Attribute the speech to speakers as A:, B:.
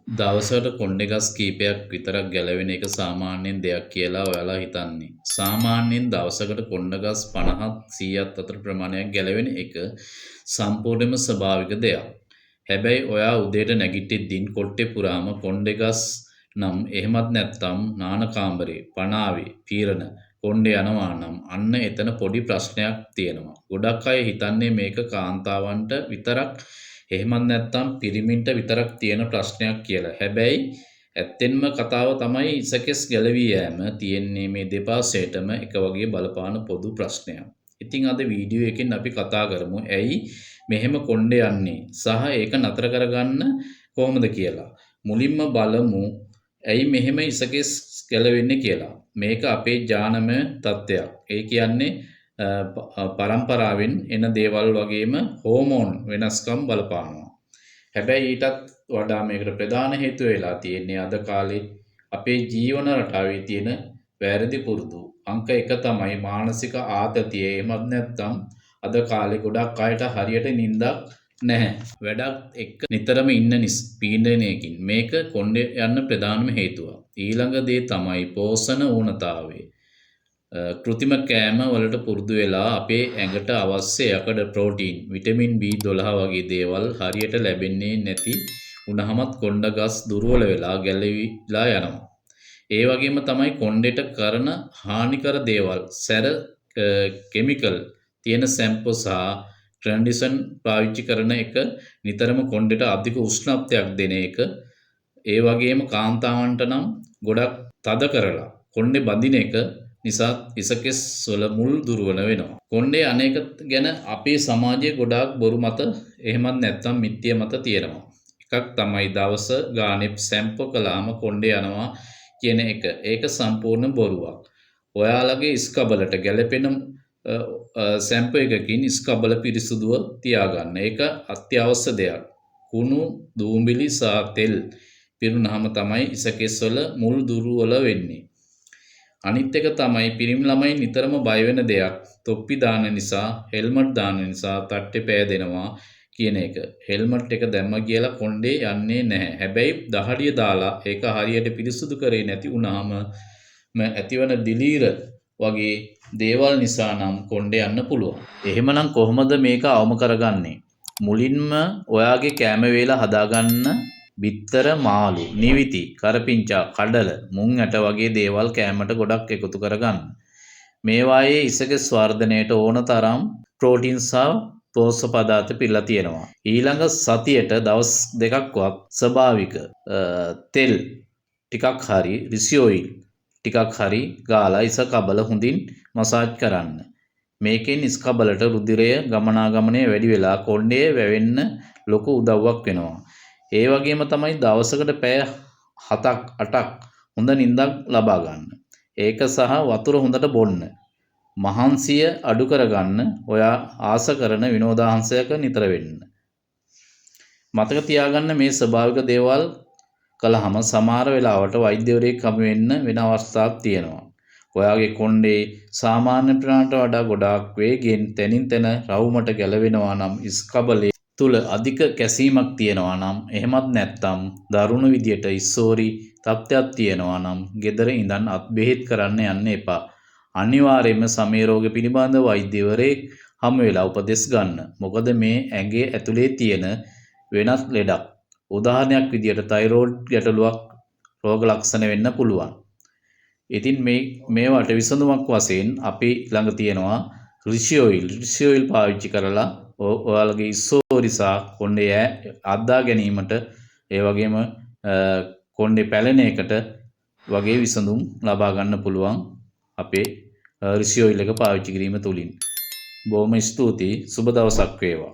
A: දවසකට කොණ්ඩෙ ගස් කීපයක් විතරක් ගැලවෙන එක සාමාන්‍යයෙන් දෙයක් කියලා ඔයාලා හිතන්නේ. සාමාන්‍යයෙන් දවසකට කොණ්ඩ ගස් 50ත් 100ත් අතර ප්‍රමාණයක් ගැලවෙන එක සම්පූර්ණයෙන්ම ස්වභාවික දෙයක්. හැබැයි ඔයා උදේට නැගිටිද්දින් කොට්ටේ පුරාම කොණ්ඩෙ ගස් නම් එහෙමත් නැත්නම් නාන කාමරේ, පනාවේ, පීරන කොණ්ඩේ යනවා නම් අන්න එතන පොඩි ප්‍රශ්නයක් තියෙනවා. ගොඩක් අය හිතන්නේ මේක කාන්තාවන්ට විතරක් එහෙමත් නැත්නම් පිරිමින්ට විතරක් තියෙන ප්‍රශ්නයක් කියලා. හැබැයි ඇත්තෙන්ම කතාව තමයි ඉසකෙස් ගැලවී යෑම තියෙන්නේ මේ දෙපාර්ශ්වයටම එක වගේ බලපාන පොදු ප්‍රශ්නයක්. ඉතින් අද වීඩියෝ එකෙන් අපි කතා කරමු ඇයි මෙහෙම කොණ්ඩේ යන්නේ සහ ඒක නතර කරගන්න කොහොමද කියලා. මුලින්ම බලමු ඇයි මෙහෙම ඉසකෙස් ගැලවෙන්නේ කියලා. මේක අපේ ජානමය තත්ත්වයක්. ඒ කියන්නේ පරම්පරාවෙන් එන දේවල් වගේම හෝමෝන් වෙනස්කම් බලපානවා. හැබැයි ඊටත් වඩා මේකට ප්‍රධාන හේතුව වෙලා තියෙන්නේ අද කාලේ අපේ ජීවන රටාවේ තියෙන වැරදි පුරුදු. අංක 1 තමයි මානසික ආතතිය. එහෙමත් නැත්නම් අද කාලේ ගොඩක් අයට හරියට නිින්දක් නැහැ. වැඩක් එක්ක නිතරම ඉන්න පීඩනයකින්. මේක කොණ්ඩේ යන්න ප්‍රධානම හේතුව. ඊළඟ දේ තමයි පෝෂණ ඌනතාවය. කෘතිම කෑම වලට පුරුදු වෙලා අපේ ඇඟට අවශ්‍ය යකඩ ප්‍රෝටීන්, විටමින් B12 වගේ දේවල් හරියට ලැබෙන්නේ නැති වුණහමත් කොණ්ඩ ගස් දුර්වල වෙලා ගැලවිලා යනවා. ඒ වගේම තමයි කොණ්ඩෙට කරන හානිකර දේවල්, සැර කෙමිකල් තියෙන ෂැම්පූ සහ කන්ඩිෂන් පාවිච්චි කරන එක නිතරම කොණ්ඩෙට අධික උෂ්ණත්වයක් දෙන එක. ඒ වගේම කාන්තාවන්ට නම් ගොඩක් තද කරලා කොණ්ඩේ බඳින එක නිසා ඉසකෙස් වල මුල් දුර්වල වෙනවා. කොණ්ඩේ අනේක ගැන අපේ සමාජයේ ගොඩාක් බොරු මත එහෙමත් නැත්නම් මිත්‍ය මත තියෙනවා. එකක් තමයි දවස ගානේ ෂැම්පූ කළාම කොණ්ඩේ යනවා කියන එක. ඒක සම්පූර්ණ බොරුවක්. ඔයාලගේ ස්කබලට ගැලපෙන ෂැම්පූ එකකින් ස්කබල පිරිසුදුව තියාගන්න. ඒක අත්‍යවශ්‍ය දෙයක්. කුණු, දූඹිලි සහ තෙල් පිරුණාම තමයි ඉසකෙස් වල මුල් දුර්වල වෙන්නේ. අනිත් එක තමයි පිරිමි ළමයි නිතරම බය වෙන දෙයක්. තොප්පි දාන නිසා, හෙල්මට් දාන නිසා තට්ටේ පෑදෙනවා කියන එක. හෙල්මට් එක දැම්ම කියලා කොණ්ඩේ යන්නේ නැහැ. හැබැයි දහඩිය දාලා ඒක හරියට පිරිසුදු කරේ නැති වුණාම ඇතිවන දිලීර වගේ දේවල් නිසා නම් කොණ්ඩේ යන්න පුළුවන්. එහෙමනම් කොහොමද මේක අවම කරගන්නේ? මුලින්ම ඔයාගේ කෑම වේල හදාගන්න බිත්තර, මාළු, නිවිති, කරපිංචා, කඩල, මුං ඇට වගේ දේවල් කෑමට ගොඩක් එකතු කරගන්න. මේවායේ ඉසකෙස් වර්ධනයට ඕන තරම් ප්‍රෝටීන් සහ පෝෂක පදාර්ථ පිරලා තියෙනවා. ඊළඟ සතියට දවස් දෙකක්වත් ස්වභාවික තෙල් ටිකක් හරි රිසි ඔයිල් ටිකක් හරි ගාලා ඉසකබල හොඳින් මසාජ් කරන්න. මේකෙන් ඉස්කබලට රුධිරය ගමනාගමනය වැඩි වෙලා කොණ්ඩේ වැවෙන්න ලොකු උදව්වක් වෙනවා. ඒ වගේම තමයි දවසකට පැය 7ක් 8ක් හොඳ නිින්දක් ලබා ගන්න. ඒක සහ වතුර හොඳට බොන්න. මහන්සිය අඩු කරගන්න ඔයා ආස කරන විනෝදාංශයක නිතර වෙන්න. මතක තියාගන්න මේ ස්වභාවික දේවල් කළාම සමහර වෙලාවට වෛද්‍යවරයෙක් හමු වෙන්න වෙන අවස්ථාවක් තියෙනවා. ඔයාගේ කොණ්ඩේ සාමාන්‍ය ප්‍රමාණයට වඩා ගොඩාක් වේගෙන් තනින් තන රවුමට ගැලවෙනවා නම් ඉස්කබලේ තුල අධික කැසීමක් තියෙනවා නම් එහෙමත් නැත්නම් දරුණු විදියට ඉස්සෝරි තත්ත්වයක් තියෙනවා නම් ගෙදර ඉඳන් අත් බෙහෙත් කරන්න යන්න එපා. අනිවාර්යයෙන්ම සමේ රෝග පිළිබඳ වෛද්‍යවරයෙක් හමු වෙලා උපදෙස් ගන්න. මොකද මේ ඇඟේ ඇතුලේ තියෙන වෙනත් ලෙඩක්. උදාහරණයක් විදියට තයිරෝයිඩ් ගැටලුවක් රෝග ලක්ෂණ වෙන්න පුළුවන්. ඉතින් මේවට විසඳුමක් වශයෙන් අපි ළඟ තියෙනවා රිසි ඔයිල්. රිසි ඔයිල් පාවිච්චි කරලා ඔයාලගේ ඉස්සෝරිසා කොණ්ඩේ අද්දා ගැනීමට ඒ වගේම කොණ්ඩේ පැලෙන එකට වගේ විසඳුම් ලබා ගන්න පුළුවන් අපේ රිසි ඔයිල් එක පාවිච්චි කිරීම තුලින්. බොහොම ස්තුතියි. සුබ දවසක් වේවා.